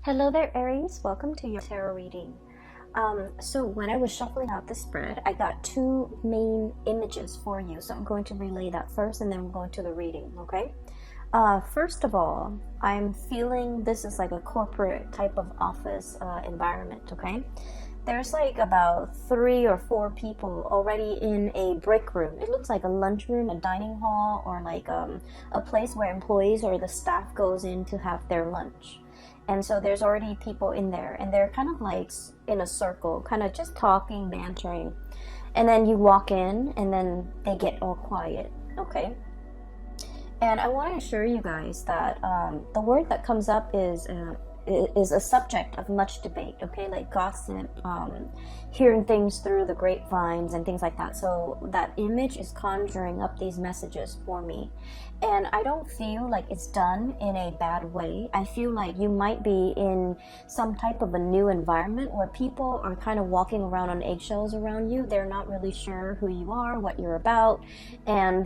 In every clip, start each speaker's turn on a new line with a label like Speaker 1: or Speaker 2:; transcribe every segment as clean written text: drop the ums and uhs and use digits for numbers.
Speaker 1: Hello there, Aries. Welcome to your tarot reading. So when I was shuffling out the spread, I got two main images for you. So I'm going to relay that first and then we're going to the reading, okay? First of all, I'm feeling this is like a corporate type of office environment, okay? There's like about 3 or 4 people already in a break room. It looks like a lunchroom, a dining hall, or like a place where employees or the staff goes in to have their lunch. And so there's already people in there and they're kind of like in a circle, kind of just talking, bantering. And then you walk in and then they get all quiet, okay? And I want to assure you guys that the word that comes up is a subject of much debate, okay? Like gossip, hearing things through the grapevines and things like that. So that image is conjuring up these messages for me. And I don't feel like it's done in a bad way. I feel like you might be in some type of a new environment where people are kind of walking around on eggshells around you. They're not really sure who you are, what you're about, and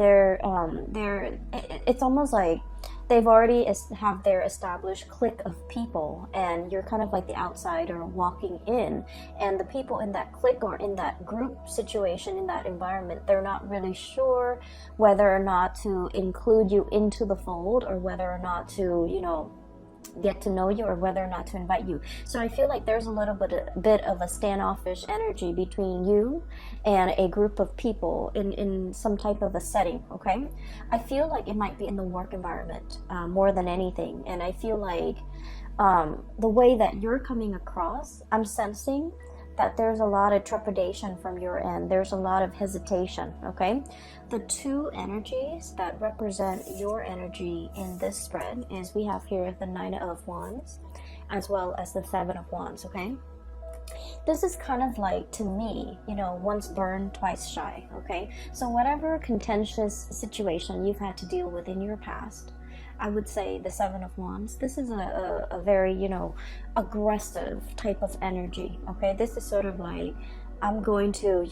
Speaker 1: it's almost like they've already have their established clique of people, and you're kind of like the outsider walking in, and the people in that clique or in that group situation, in that environment, they're not really sure whether or not to include you into the fold, or whether or not to, get to know you, or whether or not to invite you. So I feel like there's a little bit of a standoffish energy between you and a group of people in some type of a setting, okay? I feel like it might be in the work environment more than anything. And I feel like the way that you're coming across, I'm sensing that there's a lot of trepidation from your end. There's a lot of hesitation, okay? The two energies that represent your energy in this spread is we have here the 9 of Wands as well as the 7 of Wands, okay? This is kind of like, to me, once burned, twice shy, okay? So whatever contentious situation you've had to deal with in your past, I would say the 7 of Wands, this is a very, aggressive type of energy, okay? This is sort of like, I'm going to,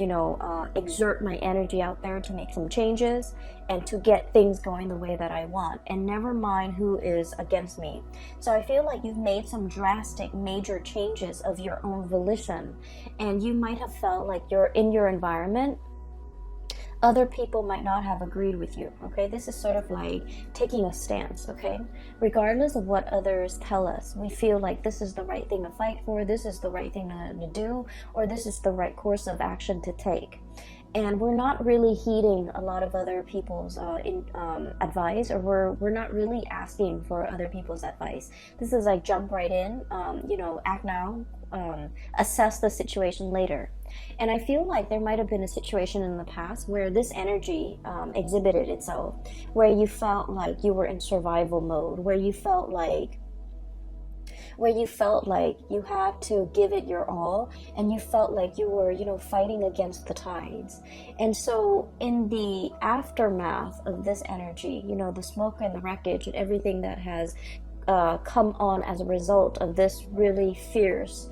Speaker 1: exert my energy out there to make some changes and to get things going the way that I want, and never mind who is against me. So I feel like you've made some drastic, major changes of your own volition, and you might have felt like you're in your environment, other people might not have agreed with you, okay? This is sort of like taking a stance, okay? Regardless of what others tell us, we feel like this is the right thing to fight for, this is the right thing to do, or this is the right course of action to take. And we're not really heeding a lot of other people's advice, or we're not really asking for other people's advice. This is like jump right in, act now, assess the situation later. And I feel like there might have been a situation in the past where this energy exhibited itself, where you felt like you were in survival mode, where you felt like you had to give it your all, and you felt like you were, fighting against the tides. And so in the aftermath of this energy, the smoke and the wreckage and everything that has come on as a result of this really fierce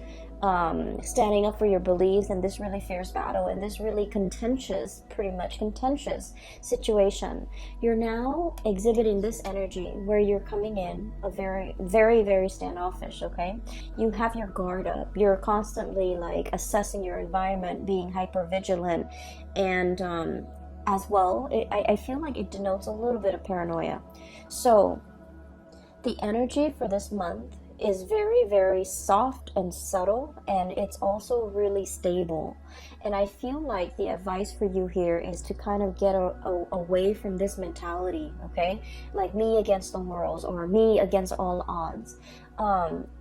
Speaker 1: standing up for your beliefs, and this really fierce battle, and this really pretty much contentious situation, you're now exhibiting this energy where you're coming in a very, very, very standoffish, okay? You have your guard up. You're constantly like assessing your environment, being hyper vigilant, and as well, I feel like it denotes a little bit of paranoia. So the energy for this month is very, very soft and subtle, and it's also really stable. And I feel like the advice for you here is to kind of get away from this mentality, okay? Like me against the world, or me against all odds.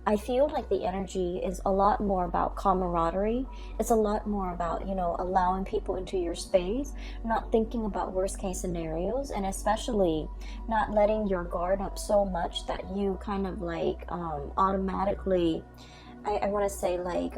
Speaker 1: I feel like the energy is a lot more about camaraderie. It's a lot more about, allowing people into your space, not thinking about worst case scenarios, and especially not letting your guard up so much that you kind of like automatically, I want to say like,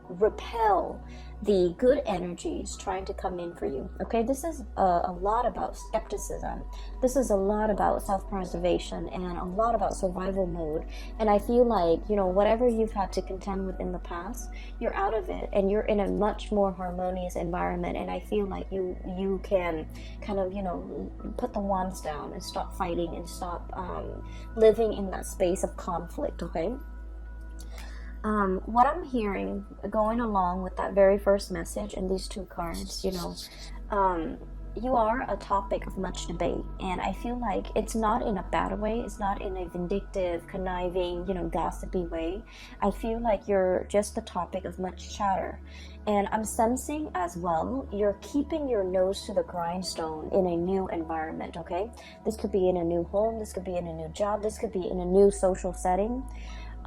Speaker 1: repel the good energies trying to come in for you. Okay, this is a lot about skepticism. This is a lot about self-preservation and a lot about survival mode. And I feel like, you know, whatever you've had to contend with in the past, you're out of it and you're in a much more harmonious environment. And I feel like you can kind of, you know, put the wands down and stop fighting and stop living in that space of conflict. Okay. What I'm hearing going along with that very first message and these two cards, you know, you are a topic of much debate, and I feel like it's not in a bad way. It's not in a vindictive, conniving, you know, gossipy way. I feel like you're just the topic of much chatter, and I'm sensing as well you're keeping your nose to the grindstone in a new environment. Okay, this could be in a new home, this could be in a new job, this could be in a new social setting.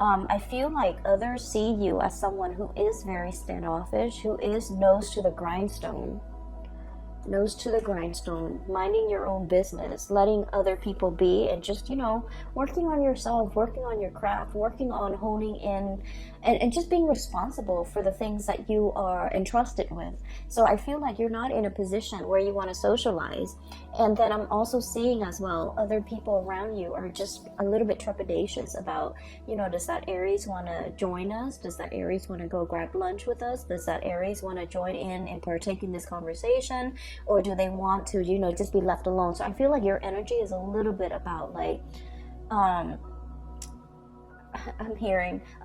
Speaker 1: I feel like others see you as someone who is very standoffish, who is nose to the grindstone, minding your own business, letting other people be, and just, you know, working on yourself, working on your craft, working on honing in, and just being responsible for the things that you are entrusted with. So I feel like you're not in a position where you want to socialize. And then I'm also seeing as well, other people around you are just a little bit trepidatious about, you know, does that Aries want to join us? Does that Aries want to go grab lunch with us? Does that Aries want to join in and partake in this conversation? Or do they want to, you know, just be left alone? So I feel like your energy is a little bit about like, I'm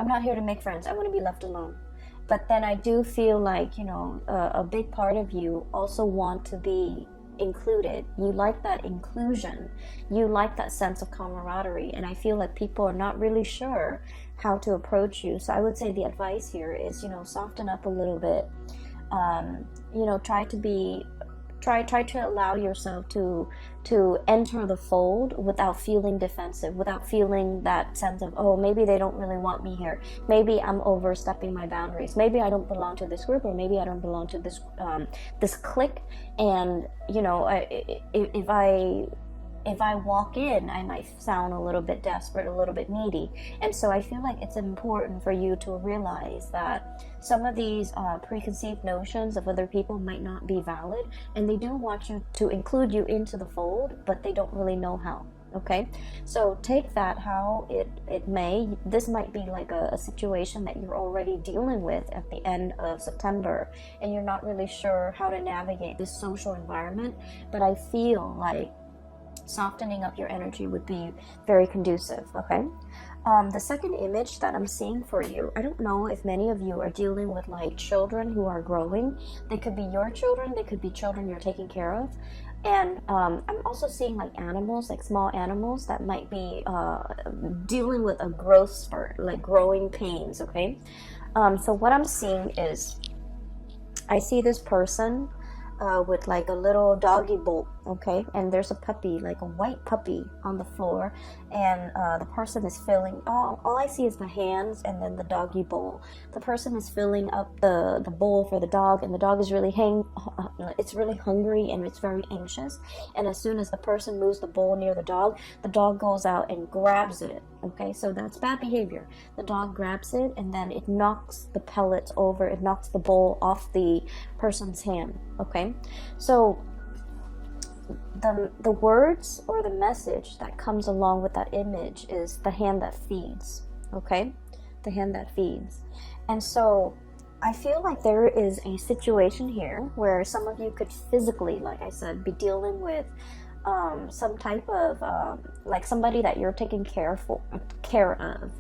Speaker 1: not here to make friends. I want to be left alone. But then I do feel like, you know, a big part of you also want to be included. You like that inclusion. You like that sense of camaraderie. And I feel like people are not really sure how to approach you. So I would say the advice here is, you know, soften up a little bit. You know, try to allow yourself to enter the fold without feeling defensive, without feeling that sense of, oh, maybe they don't really want me here, maybe I'm overstepping my boundaries, maybe I don't belong to this group, or maybe I don't belong to this this clique, and you know, if I walk in, I might sound a little bit desperate, a little bit needy. And so I feel like it's important for you to realize that some of these preconceived notions of other people might not be valid, and they do want you to include you into the fold, but they don't really know how. Okay, so take that how it may. This might be like a situation that you're already dealing with at the end of September, and you're not really sure how to navigate this social environment, but I feel like softening up your energy would be very conducive. Okay, the second image that I'm seeing for you, I don't know if many of you are dealing with like children who are growing. They could be your children, they could be children you're taking care of. And I'm also seeing like animals, like small animals that might be dealing with a growth spurt, like growing pains. Okay, so what I'm seeing is, I see this person with like a little doggy bowl, okay, and there's a puppy, like a white puppy on the floor, and the person is filling, all I see is the hands and then the doggy bowl. The person is filling up the bowl for the dog, and the dog is really it's really hungry and it's very anxious, and as soon as the person moves the bowl near the dog goes out and grabs it. Okay, so that's bad behavior. The dog grabs it and then it knocks the pellets over, it knocks the bowl off the person's hand. Okay, so the words or the message that comes along with that image is the hand that feeds. Okay, the hand that feeds. And so I feel like there is a situation here where some of you could physically, like I said, be dealing with some type of like somebody that you're taking care of,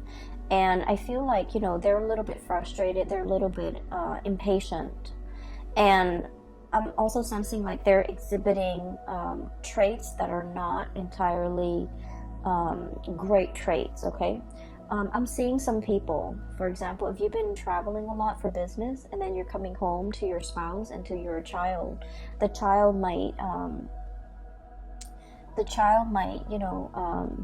Speaker 1: and I feel like, you know, they're a little bit frustrated, they're a little bit impatient, and I'm also sensing like they're exhibiting traits that are not entirely great traits. Okay, I'm seeing some people, for example, if you've been traveling a lot for business and then you're coming home to your spouse and to your child, the child might you know,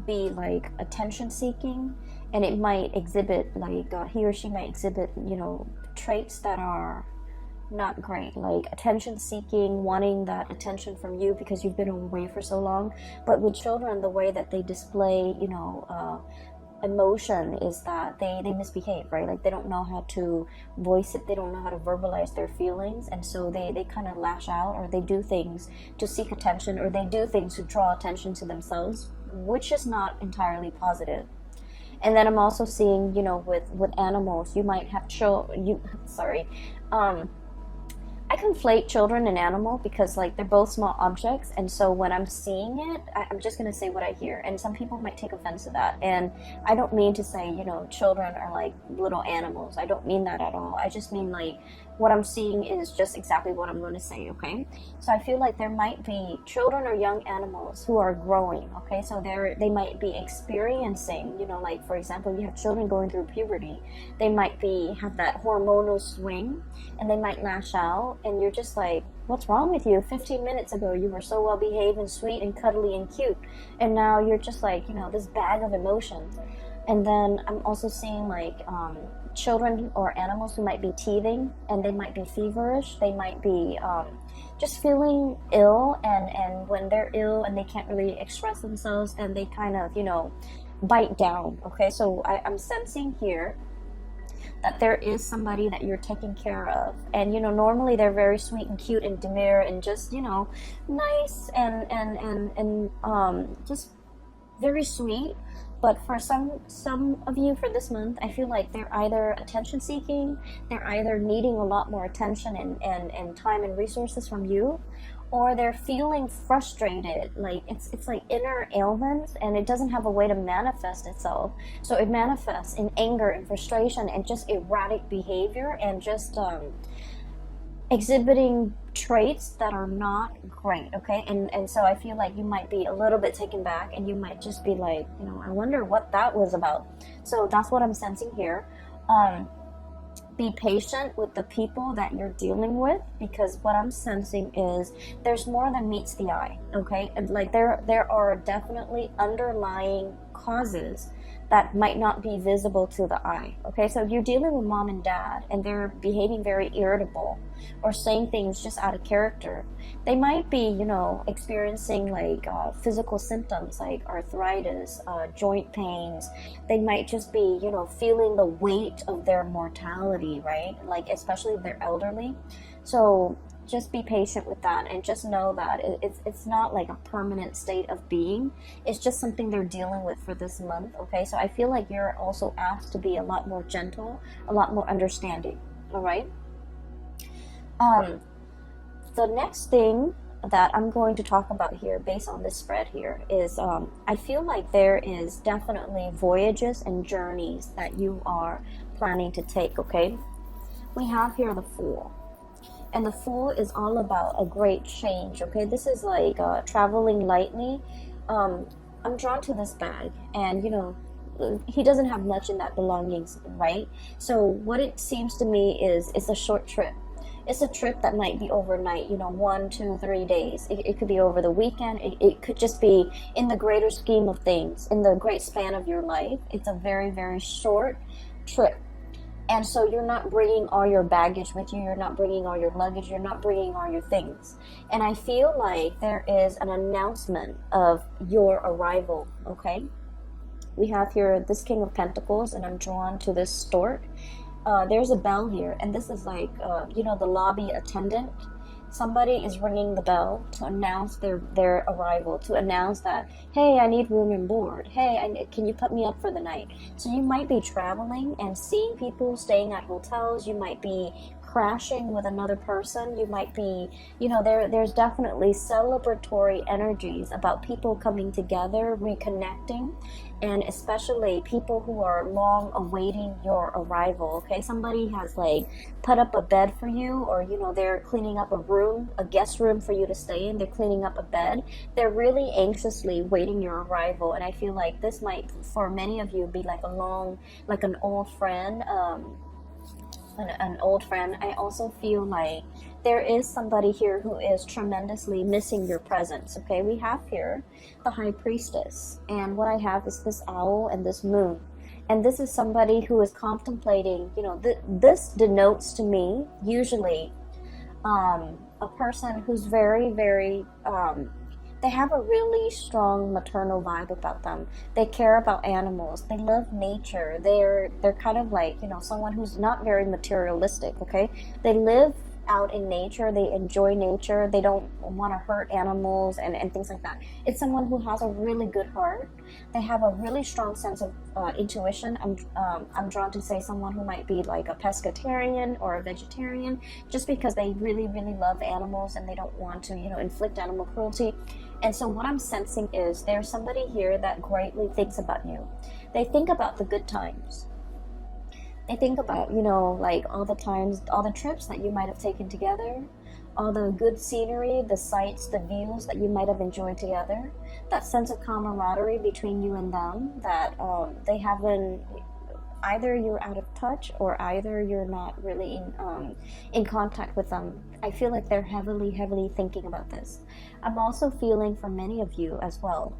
Speaker 1: be like attention seeking, and it might exhibit like he or she might exhibit, you know, traits that are not great, like attention seeking, wanting that attention from you because you've been away for so long. But with children, the way that they display, you know, emotion is that they misbehave, right? Like they don't know how to voice it, they don't know how to verbalize their feelings, and so they kind of lash out, or they do things to seek attention, or they do things to draw attention to themselves, which is not entirely positive. And then I'm also seeing, you know, with animals, you might have I conflate children and animal because like they're both small objects, and so when I'm seeing it, I'm just gonna say what I hear, and some people might take offense to that, and I don't mean to say, you know, children are like little animals. I don't mean that at all. I just mean like what I'm seeing is just exactly what I'm going to say, okay? So I feel like there might be children or young animals who are growing, okay? So they might be experiencing, you know, like for example, you have children going through puberty. They might have that hormonal swing, and they might lash out, and you're just like, what's wrong with you? 15 minutes ago you were so well behaved and sweet and cuddly and cute, and now you're just like, you know, this bag of emotions. And then I'm also seeing like children or animals who might be teething, and they might be feverish. They might be just feeling ill, and when they're ill and they can't really express themselves, and they kind of, you know, bite down, okay? So I'm sensing here that there is somebody that you're taking care of, and you know, normally they're very sweet and cute and demure and just, you know, nice and just very sweet. But for some of you for this month, I feel like they're either attention seeking, they're either needing a lot more attention and time and resources from you, or they're feeling frustrated. Like it's like inner ailments, and it doesn't have a way to manifest itself. So it manifests in anger and frustration and just erratic behavior, and just exhibiting traits that are not great, okay? And so I feel like you might be a little bit taken back, and you might just be like, you know, I wonder what that was about. So that's what I'm sensing here. Be patient with the people that you're dealing with, because what I'm sensing is there's more than meets the eye, okay? And like there are definitely underlying causes that might not be visible to the eye, okay? So if you're dealing with mom and dad and they're behaving very irritable or saying things just out of character, they might be, you know, experiencing like physical symptoms like arthritis, joint pains. They might just be, you know, feeling the weight of their mortality, right? Like especially if they're elderly. So just be patient with that, and just know that it's not like a permanent state of being. It's just something they're dealing with for this month, okay? So I feel like you're also asked to be a lot more gentle, a lot more understanding, all right? The next thing that I'm going to talk about here based on this spread here is I feel like there is definitely voyages and journeys that you are planning to take, okay? We have here the Fool. And the Fool is all about a great change, okay? This is like traveling lightly. I'm drawn to this bag, and you know, he doesn't have much in that belongings, right? So what it seems to me is it's a short trip. It's a trip that might be overnight, you know, 1, 2, 3 days. It could be over the weekend. It could just be in the greater scheme of things, in the great span of your life. It's a very, very short trip. And so you're not bringing all your baggage with you. You're not bringing all your luggage. You're not bringing all your things. And I feel like there is an announcement of your arrival, okay? We have here this King of Pentacles, and I'm drawn to this stork. There's a bell here, and this is like, you know, the lobby attendant. Somebody is ringing the bell to announce their arrival, to announce that, hey, I need room and board. Hey, can you put me up for the night? So you might be traveling and seeing people staying at hotels. You might be crashing with another person. You might be, you know, there's definitely celebratory energies about people coming together, reconnecting, and especially people who are long awaiting your arrival, okay? Somebody has like put up a bed for you, or you know, they're cleaning up a room, a guest room for you to stay in. They're cleaning up a bed. They're really anxiously waiting your arrival, and I feel like this might, for many of you, be like an old friend, an old friend. I also feel like there is somebody here who is tremendously missing your presence, okay? We have here the High Priestess, and what I have is this owl and this moon. And this is somebody who is contemplating, you know, this denotes to me usually a person who's very, very They have a really strong maternal vibe about them. They care about animals. They love nature. They're kind of like, you know, someone who's not very materialistic, okay? They live out in nature. They enjoy nature. They don't want to hurt animals and things like that. It's someone who has a really good heart. They have a really strong sense of intuition. I'm drawn to say someone who might be like a pescatarian or a vegetarian, just because they really, really love animals and they don't want to, you know, inflict animal cruelty. And so what I'm sensing is there's somebody here that greatly thinks about you. They think about the good times. They think about, you know, like all the times, all the trips that you might have taken together, all the good scenery, the sights, the views that you might have enjoyed together, that sense of camaraderie between you and them, that they haven't, either you're out of touch or either you're not really in contact with them. I feel like they're heavily, heavily thinking about this. I'm also feeling for many of you as well.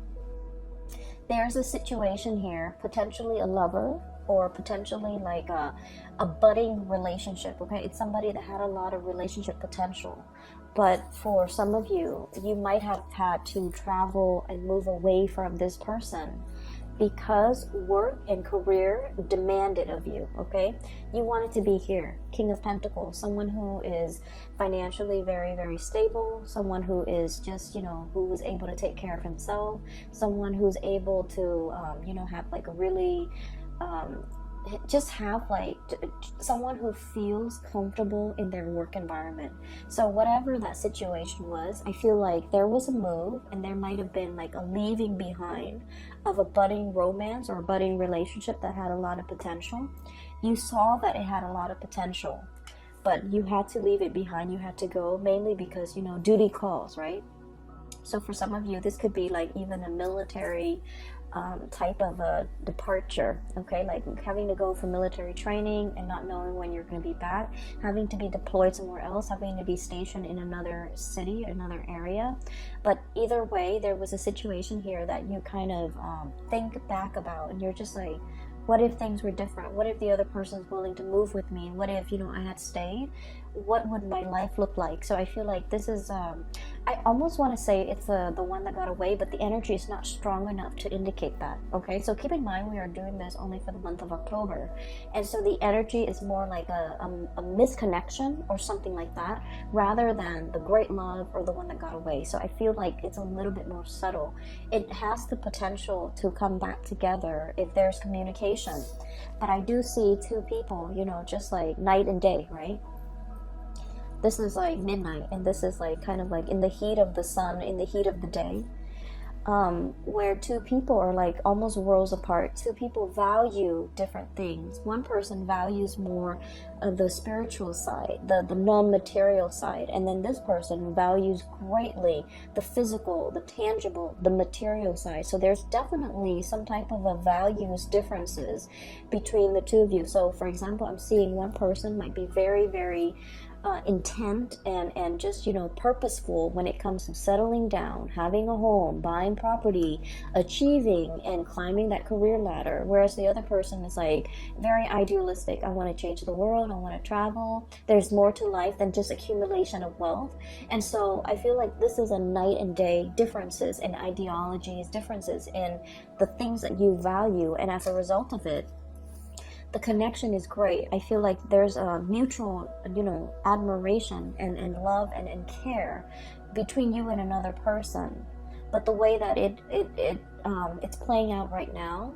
Speaker 1: There's a situation here, potentially a lover, or potentially like a budding relationship, okay? It's somebody that had a lot of relationship potential. But for some of you, you might have had to travel and move away from this person because work and career demanded of you, okay? You wanted to be here. King of Pentacles, someone who is financially very, very stable, someone who is just, you know, who is able to take care of himself, someone who's able to, you know, have like a really, just have like someone who feels comfortable in their work environment. So whatever that situation was, I feel like there was a move and there might have been like a leaving behind of a budding romance or a budding relationship that had a lot of potential. You saw that it had a lot of potential, but you had to leave it behind. You had to go, mainly because, you know, duty calls, right? So for some of you, this could be like even a military type of a departure, okay? Like having to go for military training and not knowing when you're going to be back, having to be deployed somewhere else, having to be stationed in another city, another area. But either way, there was a situation here that you kind of think back about, and you're just like, what if things were different? What if the other person's willing to move with me? What if, you know, I had stayed? What would my life look like? So I feel like this is, I almost want to say it's the one that got away, but the energy is not strong enough to indicate that, okay? So keep in mind, we are doing this only for the month of October. And so the energy is more like a misconnection or something like that, rather than the great love or the one that got away. So I feel like it's a little bit more subtle. It has the potential to come back together if there's communication. But I do see two people, you know, just like night and day, right? This is like midnight, and this is like kind of like in the heat of the sun, in the heat of the day, where two people are like almost worlds apart. Two people value different things. One person values more of the spiritual side, the non-material side, and then this person values greatly the physical, the tangible, the material side. So there's definitely some type of a values differences between the two of you. So for example, I'm seeing one person might be very, very intent and just, you know, purposeful when it comes to settling down, having a home, buying property, achieving and climbing that career ladder, whereas the other person is like very idealistic. I want to change the world, I want to travel. There's more to life than just accumulation of wealth. And so I feel like this is a night and day differences in ideologies, differences in the things that you value, and as a result of it, the connection is great. I feel like there's a mutual, you know, admiration and love and care between you and another person. But the way that it's playing out right now,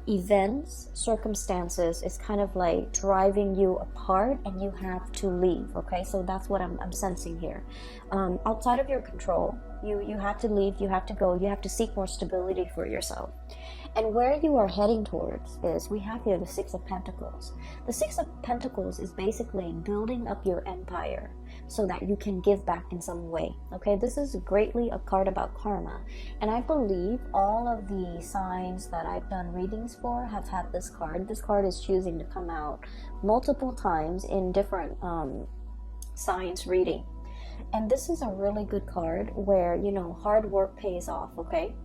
Speaker 1: events, circumstances is kind of like driving you apart, and you have to leave. Okay, so that's what I'm sensing here. Outside of your control, you have to leave. You have to go. You have to seek more stability for yourself. And where you are heading towards is, we have here the Six of Pentacles. The Six of Pentacles is basically building up your empire so that you can give back in some way. Okay, this is greatly a card about karma. And I believe all of the signs that I've done readings for have had this card. This card is choosing to come out multiple times in different signs reading. And this is a really good card where, you know, hard work pays off, okay?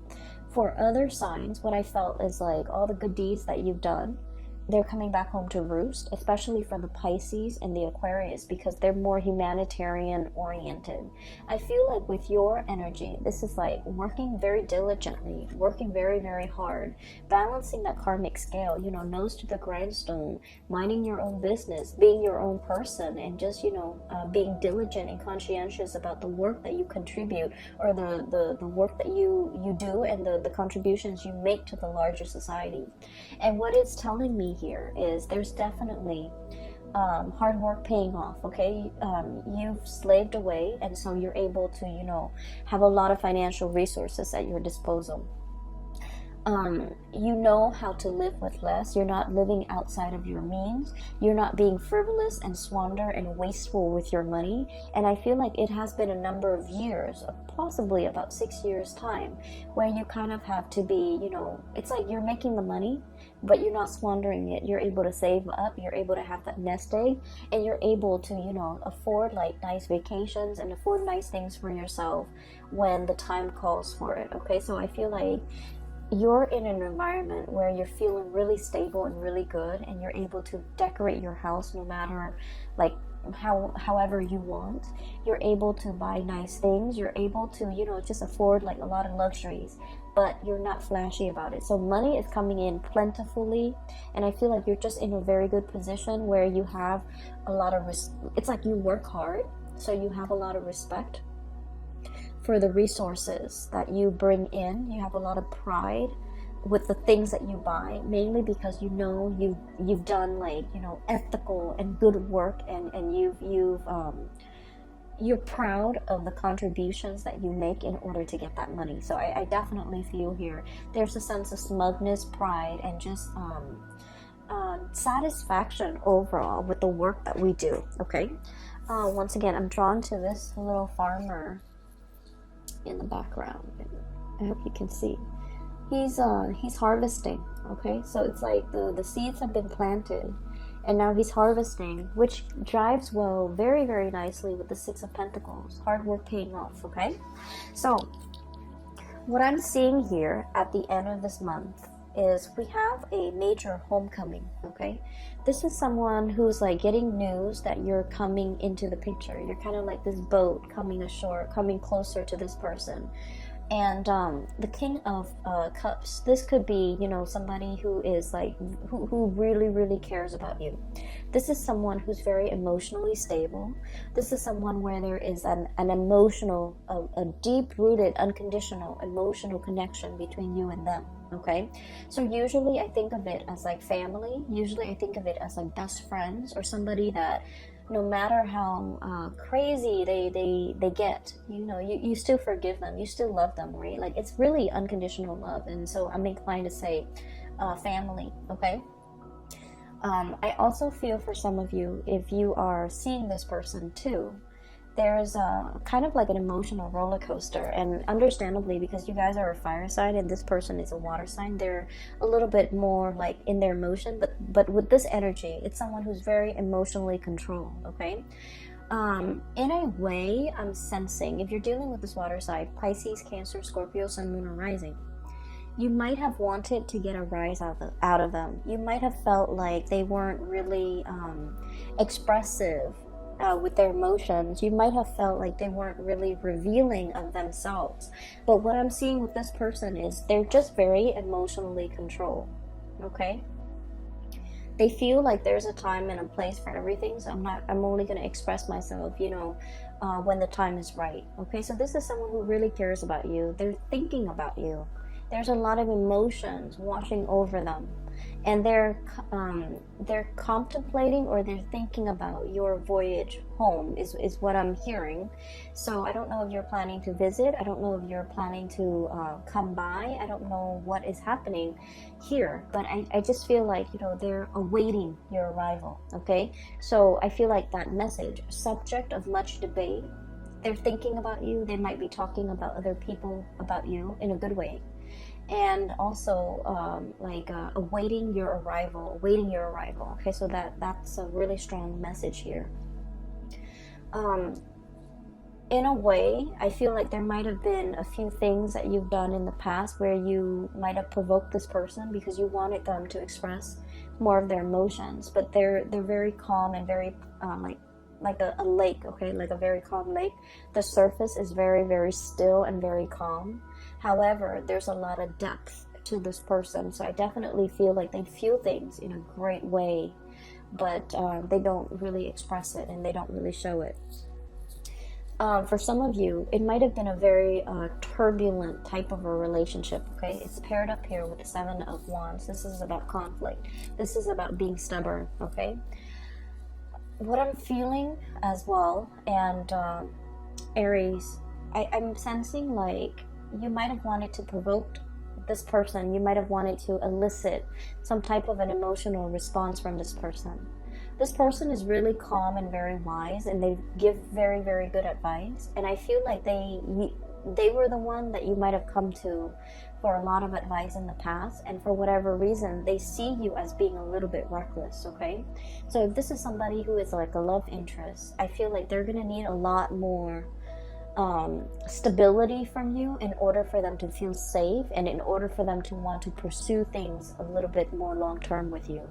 Speaker 1: For other signs, what I felt is like all the good deeds that you've done, they're coming back home to roost, especially for the Pisces and the Aquarius, because they're more humanitarian oriented. I feel like with your energy, this is like working very diligently, working very, very hard, balancing that karmic scale, you know, nose to the grindstone, minding your own business, being your own person, and just, you know, being diligent and conscientious about the work that you contribute, or the work that you do, and the contributions you make to the larger society. And what it's telling me here is there's definitely hard work paying off. Okay, you've slaved away, and so you're able to, you know, have a lot of financial resources at your disposal. You know how to live with less. You're not living outside of your means. You're not being frivolous and squander and wasteful with your money. And I feel like it has been a number of years, possibly about 6 years time, where you kind of have to be, you know, it's like you're making the money, but you're not squandering it. You're able to save up. You're able to have that nest egg, and you're able to, you know, afford like nice vacations and afford nice things for yourself when the time calls for it. Okay, so I feel like you're in an environment where you're feeling really stable and really good, and you're able to decorate your house no matter like however you want. You're able to buy nice things. You're able to, you know, just afford like a lot of luxuries, but you're not flashy about it. So money is coming in plentifully, and I feel like you're just in a very good position where you have a lot of it's like you work hard, so you have a lot of respect for the resources that you bring in. You have a lot of pride with the things that you buy, mainly because you know you've done like, you know, ethical and good work, and you're proud of the contributions that you make in order to get that money. So I definitely feel here there's a sense of smugness, pride, and just satisfaction overall with the work that we do. Okay, once again, I'm drawn to this little farmer in the background. I hope you can see. He's harvesting. Okay, so it's like the seeds have been planted, and now he's harvesting, which jives well very, very nicely with the Six of Pentacles. Hard work paying off. Okay, so what I'm seeing here at the end of this month is we have a major homecoming. Okay, this is someone who's like getting news that you're coming into the picture. You're kind of like this boat coming ashore, coming closer to this person. And the King of Cups, this could be, you know, somebody who is like who really, really cares about you. This is someone who's very emotionally stable. This is someone where there is an emotional, a deep-rooted, unconditional emotional connection between you and them. Okay, so usually I think of it as like family. Usually I think of it as like best friends, or somebody that no matter how crazy they get, you know, you still forgive them, you still love them, right? Like, it's really unconditional love. And so I'm inclined to say family. Okay, I also feel for some of you, if you are seeing this person too, there's kind of like an emotional roller coaster. And understandably, because you guys are a fire sign and this person is a water sign, they're a little bit more like in their emotion, but with this energy, it's someone who's very emotionally controlled. Okay, in a way, I'm sensing, if you're dealing with this water sign, Pisces, Cancer, Scorpio, Sun, Moon, or Rising, you might have wanted to get a rise out of them. You might have felt like they weren't really expressive with their emotions. You might have felt like they weren't really revealing of themselves. But what I'm seeing with this person is they're just very emotionally controlled. Okay, they feel like there's a time and a place for everything, so I'm only going to express myself, you know, when the time is right. Okay, so this is someone who really cares about you. They're thinking about you. There's a lot of emotions washing over them, and they're contemplating, or they're thinking about your voyage home is what I'm hearing. So I don't know if you're planning to visit. I don't know if you're planning to come by. I don't know what is happening here, but I just feel like, you know, they're awaiting your arrival. Okay, so I feel like that message, subject of much debate, they're thinking about you. They might be talking about other people about you in a good way. And also awaiting your arrival. Okay, so that's a really strong message here. in a way, I feel like there might have been a few things that you've done in the past where you might have provoked this person because you wanted them to express more of their emotions, but they're very calm and very like a lake, okay, like a very calm lake. The surface is very, very still and very calm. However, there's a lot of depth to this person, so I definitely feel like they feel things in a great way, but they don't really express it and they don't really show it. For some of you, it might have been a very turbulent type of a relationship, okay? It's paired up here with the Seven of Wands. This is about conflict. This is about being stubborn, okay? What I'm feeling as well, and Aries, I'm sensing like you might have wanted to provoke this person. You might have wanted to elicit some type of an emotional response from this person. This person is really calm and very wise, and they give very, very good advice. And I feel like they were the one that you might have come to for a lot of advice in the past, and for whatever reason, they see you as being a little bit reckless, okay? So if this is somebody who is like a love interest, I feel like they're gonna need a lot more stability from you in order for them to feel safe and in order for them to want to pursue things a little bit more long term with you.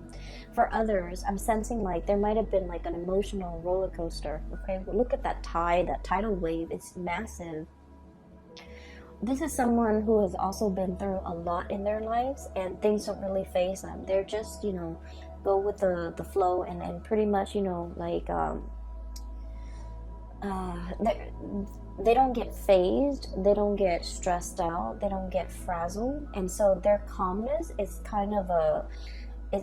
Speaker 1: For others, I'm sensing like there might have been like an emotional roller coaster, okay? Look at that tide, that tidal wave, it's massive. This is someone who has also been through a lot in their lives, and things don't really faze them. They're just, you know, go with the flow, and pretty much, you know, like they don't get phased, they don't get stressed out, they don't get frazzled, and so their calmness is kind of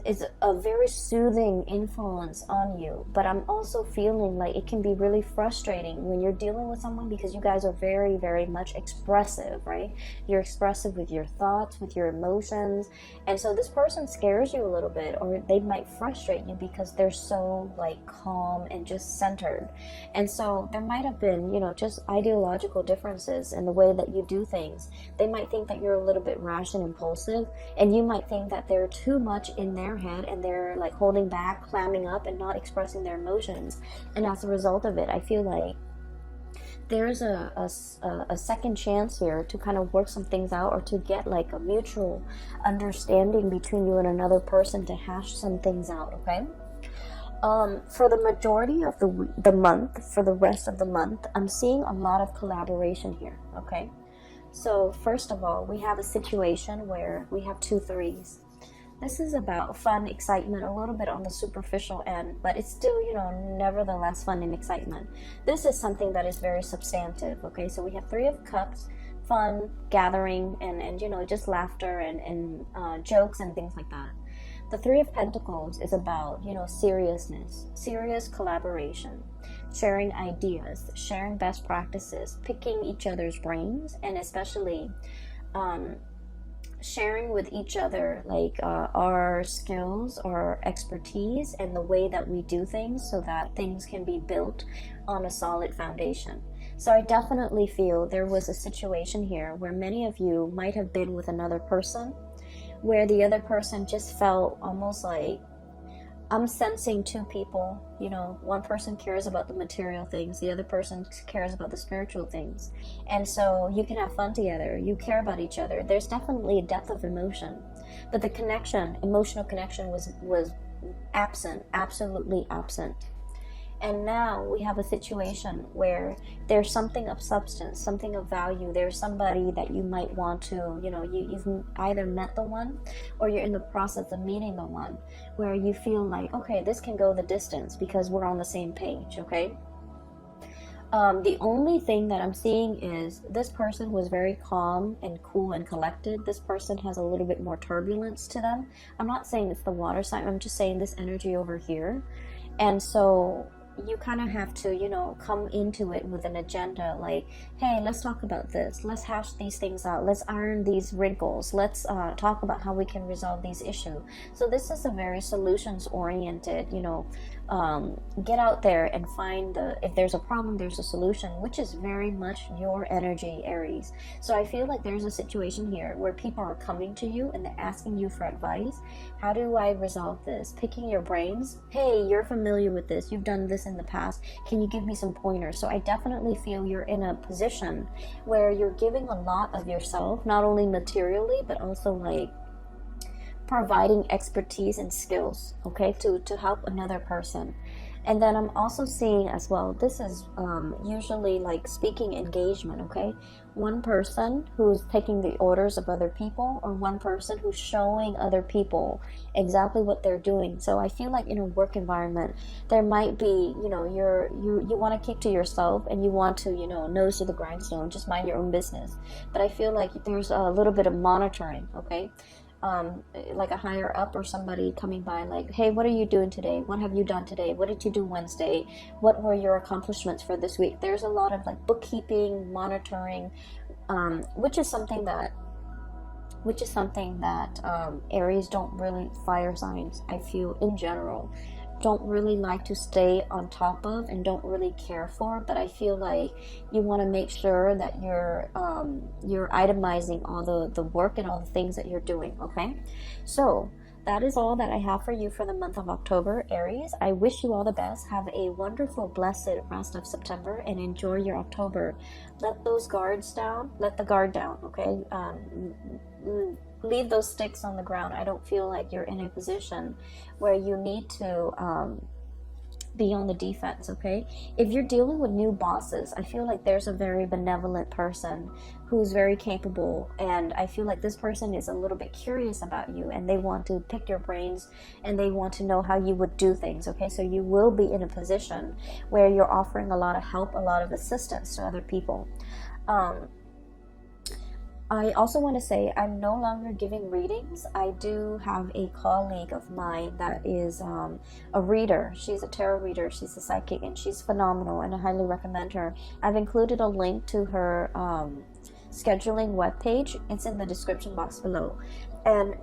Speaker 1: is a very soothing influence on you. But I'm also feeling like it can be really frustrating when you're dealing with someone, because you guys are very, very much expressive, right? You're expressive with your thoughts, with your emotions, and so this person scares you a little bit, or they might frustrate you because they're so like calm and just centered. And so there might have been, you know, just ideological differences in the way that you do things. They might think that you're a little bit rash and impulsive, and you might think that they're too much in their head and they're like holding back, clamming up, and not expressing their emotions. And as a result of it, I feel like there's a second chance here to kind of work some things out, or to get like a mutual understanding between you and another person to hash some things out, okay? For the majority of the month, for the rest of the month, I'm seeing a lot of collaboration here, okay? So first of all, we have a situation where we have 2 threes. This is about fun, excitement, a little bit on the superficial end, but it's still, you know, nevertheless fun and excitement. This is something that is very substantive, okay? So we have 3 of Cups, fun, gathering, and you know, just laughter and jokes and things like that. The 3 of Pentacles is about, you know, seriousness, serious collaboration, sharing ideas, sharing best practices, picking each other's brains, and especially sharing with each other like our skills, our expertise, and the way that we do things so that things can be built on a solid foundation. So I definitely feel there was a situation here where many of you might have been with another person, where the other person just felt almost like, I'm sensing 2 people, you know, one person cares about the material things, the other person cares about the spiritual things. And so you can have fun together, you care about each other. There's definitely a depth of emotion, but the connection, emotional connection was absent, absolutely absent. And now we have a situation where there's something of substance, something of value. There's somebody that you might want to, you know, you've either met the one, or you're in the process of meeting the one, where you feel like, okay, this can go the distance because we're on the same page, okay? The only thing that I'm seeing is this person was very calm and cool and collected. This person has a little bit more turbulence to them. I'm not saying it's the water sign, I'm just saying this energy over here. And so you kind of have to, you know, come into it with an agenda, like, hey, let's talk about this, let's hash these things out, let's iron these wrinkles, let's talk about how we can resolve these issues. So this is a very solutions oriented, you know, get out there and find if there's a problem, there's a solution, which is very much your energy, Aries. So I feel like there's a situation here where people are coming to you and they're asking you for advice. How do I resolve this? Picking your brains. Hey, you're familiar with this, you've done this this in the past? Can you give me some pointers? So I definitely feel you're in a position where you're giving a lot of yourself, not only materially, but also like providing expertise and skills, okay, to help another person. And then I'm also seeing as well, this is usually like speaking engagement, okay? One person who's taking the orders of other people, or one person who's showing other people exactly what they're doing. So I feel like in a work environment, there might be, you know, you want to keep to yourself, and you want to, you know, nose to the grindstone, just mind your own business. But I feel like there's a little bit of monitoring, okay? Like a higher up or somebody coming by, like, hey, what are you doing today? What have you done today? What did you do Wednesday? What were your accomplishments for this week? There's a lot of like bookkeeping, monitoring, which is something that Aries don't really, fire signs, I feel in general, don't really like to stay on top of and don't really care for. But I feel like you want to make sure that you're itemizing all the work and all the things that you're doing, okay? So that is all that I have for you for the month of October, Aries. I wish you all the best. Have a wonderful, blessed rest of September, and enjoy your October. Let those guards down. Let the guard down, okay? Leave those sticks on the ground. I don't feel like you're in a position where you need to be on the defense, okay? If you're dealing with new bosses, I feel like there's a very benevolent person who's very capable, and I feel like this person is a little bit curious about you, and they want to pick your brains, and they want to know how you would do things, okay? So you will be in a position where you're offering a lot of help, a lot of assistance to other people. I also want to say I'm no longer giving readings. I do have a colleague of mine that is a reader. She's a tarot reader. She's a psychic, and she's phenomenal, and I highly recommend her. I've included a link to her scheduling webpage. It's in the description box below. And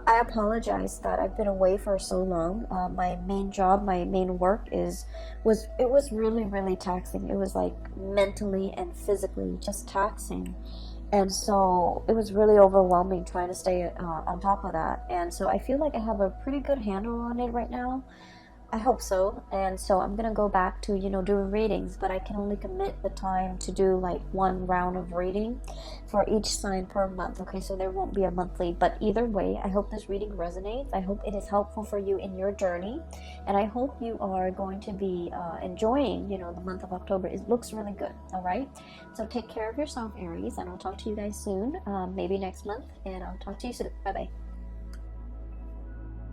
Speaker 1: I apologize that I've been away for so long. My main job, my main work was really, really taxing. It was like mentally and physically just taxing. And so it was really overwhelming trying to stay on top of that. And so I feel like I have a pretty good handle on it right now. I hope so. And so I'm going to go back to, you know, doing readings, but I can only commit the time to do like one round of reading for each sign per month. Okay, so there won't be a monthly, but either way, I hope this reading resonates. I hope it is helpful for you in your journey. And I hope you are going to be enjoying, you know, the month of October. It looks really good. All right. So take care of yourself, Aries, and I'll talk to you guys soon, maybe next month, and I'll talk to you soon. Bye-bye.